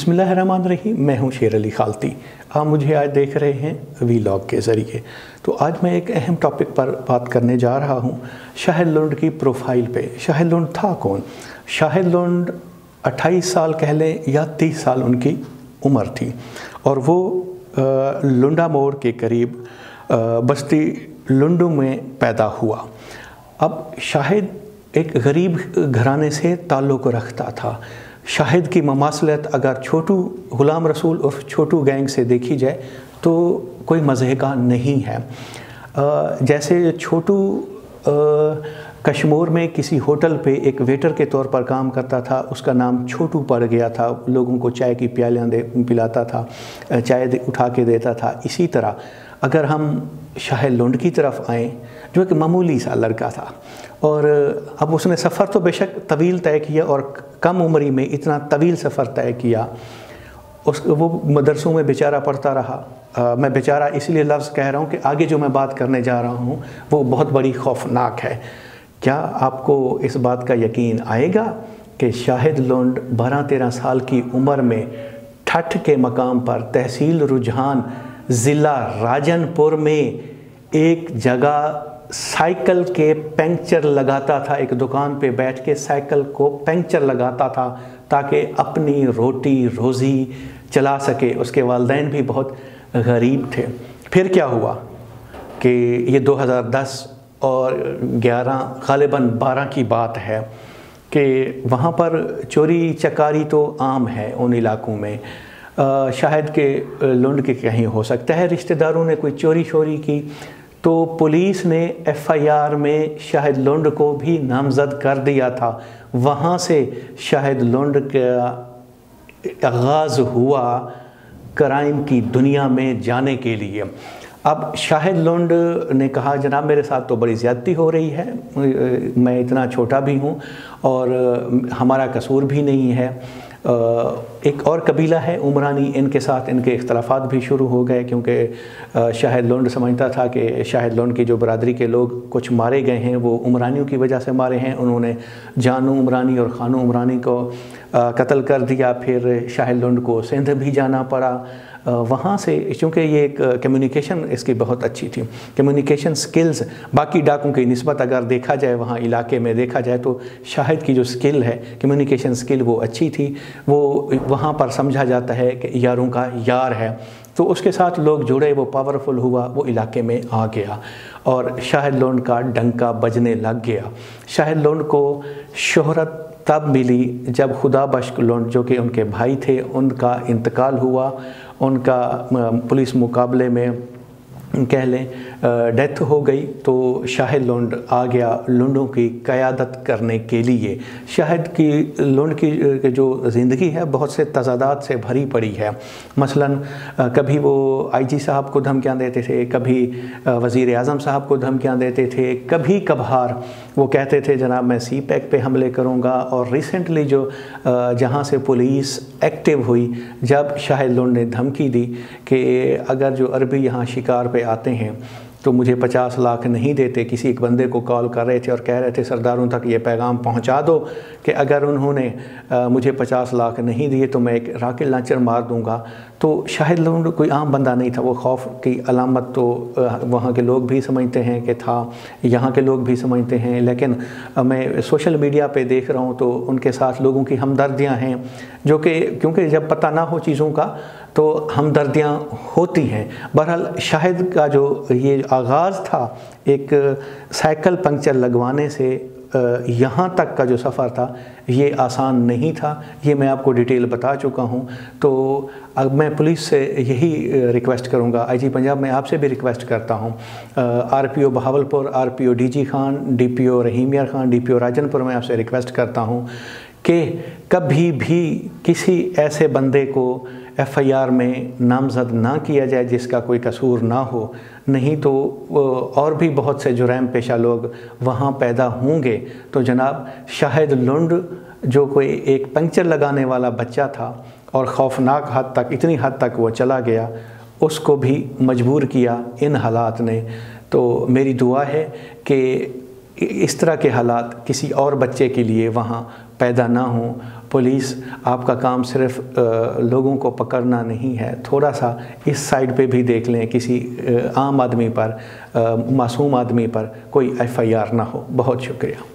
बिस्मिल्लाहिर्रहमानिर्रहीम। मैं हूं शेर अली खालती। आप मुझे आज देख रहे हैं वीलॉग के ज़रिए। तो आज मैं एक अहम टॉपिक पर बात करने जा रहा हूं, शाहिद लुंड की प्रोफाइल पे। शाहिद लुंड था कौन? शाहिद लुंड 28 साल कह लें या 30 साल उनकी उम्र थी और वो लुंडा मोड़ के करीब बस्ती लुंडू में पैदा हुआ। अब शाहिद एक गरीब घराने से ताल्लुक़ रखता था। शाहिद की ममासलत अगर छोटू गुलाम रसूल और छोटू गैंग से देखी जाए तो कोई मज़े का नहीं है। जैसे छोटू कश्मीर में किसी होटल पे एक वेटर के तौर पर काम करता था, उसका नाम छोटू पड़ गया था। लोगों को चाय की प्यालियाँ पिलाता था, चाय उठा के देता था। इसी तरह अगर हम शाहिद लुंड की तरफ आएँ, जो एक मामूली सा लड़का था और अब उसने सफ़र तो बेशक तवील तय किया और कम उम्री में इतना तवील सफ़र तय किया। वो मदरसों में बेचारा पढ़ता रहा। मैं बेचारा इसलिए लफ्ज़ कह रहा हूँ कि आगे जो मैं बात करने जा रहा हूँ वो बहुत बड़ी खौफनाक है। क्या आपको इस बात का यकीन आएगा कि शाहिद लुंड 12-13 साल की उम्र में ठठ के मकाम पर तहसील रुझान ज़िला राजनपुर में एक जगह साइकिल के पंक्चर लगाता था। एक दुकान पे बैठ के साइकिल को पंक्चर लगाता था ताकि अपनी रोटी रोज़ी चला सके। उसके वालिदैन भी बहुत गरीब थे। फिर क्या हुआ कि ये 2010 और 11 ग़ालिबन 12 की बात है कि वहाँ पर चोरी चकारी तो आम है उन इलाकों में। शायद के लुंड के कहीं हो सकता है रिश्तेदारों ने कोई चोरी शोरी की, तो पुलिस ने FIR में शाहिद लुंड को भी नामज़द कर दिया था। वहाँ से शाहिद लुंड का आगाज़ हुआ क्राइम की दुनिया में जाने के लिए। अब शाहिद लुंड ने कहा, जनाब मेरे साथ तो बड़ी ज़्यादती हो रही है, मैं इतना छोटा भी हूँ और हमारा कसूर भी नहीं है। एक और कबीला है उमरानी, इनके साथ इनके इख्तलाफात भी शुरू हो गए क्योंकि शाहिद लुंड समझता था कि शाहिद लुंड की जो बरादरी के लोग कुछ मारे गए हैं वो उमरानियों की वजह से मारे हैं। उन्होंने जानू उमरानी और खानू उमरानी को कत्ल कर दिया। फिर शाहिद लुंड को सिंध भी जाना पड़ा। वहाँ से चूँकि ये एक कम्युनिकेशन इसकी बहुत अच्छी थी, कम्युनिकेशन स्किल्स बाकी डाकों की निस्बत अगर देखा जाए, वहाँ इलाके में देखा जाए तो शाहिद की जो स्किल है, कम्युनिकेशन स्किल, वो अच्छी थी। वो वहाँ पर समझा जाता है कि यारों का यार है, तो उसके साथ लोग जुड़े, वो पावरफुल हुआ, वो इलाके में आ गया और शाहिद लुंड का डंका बजने लग गया। शाहिद लुंड को शोहरत तब मिली जब खुदा बख्श लुंड जो कि उनके भाई थे, उनका इंतकाल हुआ। उनका पुलिस मुकाबले में कह लें डेथ हो गई, तो शाहिद लुंड आ गया लुंडों की क़यादत करने के लिए। शाहिद की लुंड की जो ज़िंदगी है बहुत से तज़ादात से भरी पड़ी है। मसलन कभी वो IG साहब को धमकियाँ देते थे, कभी वज़ीर आज़म साहब को धमकियाँ देते थे, कभी कभार वो कहते थे जनाब मैं CPEC पे हमले करूँगा। और रिसेंटली जो जहाँ से पुलिस एक्टिव हुई, जब शाहिद लुंड ने धमकी दी कि अगर जो अरबी यहाँ शिकार पे आते हैं तो मुझे 50 लाख नहीं देते। किसी एक बंदे को कॉल कर रहे थे और कह रहे थे सरदारों तक ये पैगाम पहुंचा दो कि अगर उन्होंने मुझे 50 लाख नहीं दिए तो मैं एक रॉकेट लॉन्चर मार दूंगा। तो शाहिद लुंड कोई आम बंदा नहीं था। वो खौफ की अलामत तो वहाँ के लोग भी समझते हैं कि था, यहाँ के लोग भी समझते हैं। लेकिन मैं सोशल मीडिया पे देख रहा हूँ तो उनके साथ लोगों की हमदर्दियाँ हैं, जो कि क्योंकि जब पता ना हो चीज़ों का तो हमदर्दियाँ होती हैं। बहरहाल शाहिद का जो ये आगाज़ था एक साइकिल पंक्चर लगवाने से यहाँ तक का जो सफ़र था ये आसान नहीं था। ये मैं आपको डिटेल बता चुका हूँ। तो अब मैं पुलिस से यही रिक्वेस्ट करूँगा, IG पंजाब में आपसे भी रिक्वेस्ट करता हूँ, RPO Bahawalpur, RPO DG Khan, DPO रहीम यार खान, DPO राजनपुर में आपसे रिक्वेस्ट करता हूँ कि कभी भी किसी ऐसे बंदे को FIR में नामज़द ना किया जाए जिसका कोई कसूर ना हो, नहीं तो और भी बहुत से जुर्म पेशा लोग वहाँ पैदा होंगे। तो जनाब शाहिद लुंड जो कोई एक पंक्चर लगाने वाला बच्चा था और खौफनाक हद तक, इतनी हद तक वो चला गया, उसको भी मजबूर किया इन हालात ने। तो मेरी दुआ है कि इस तरह के हालात किसी और बच्चे के लिए वहाँ पैदा ना हों। پولیس آپ کا کام صرف لوگوں کو پکڑنا نہیں ہے، تھوڑا سا اس سائڈ پہ بھی دیکھ لیں، کسی عام آدمی پر، معصوم آدمی پر کوئی ایف آئی آر نہ ہو۔ بہت شکریہ۔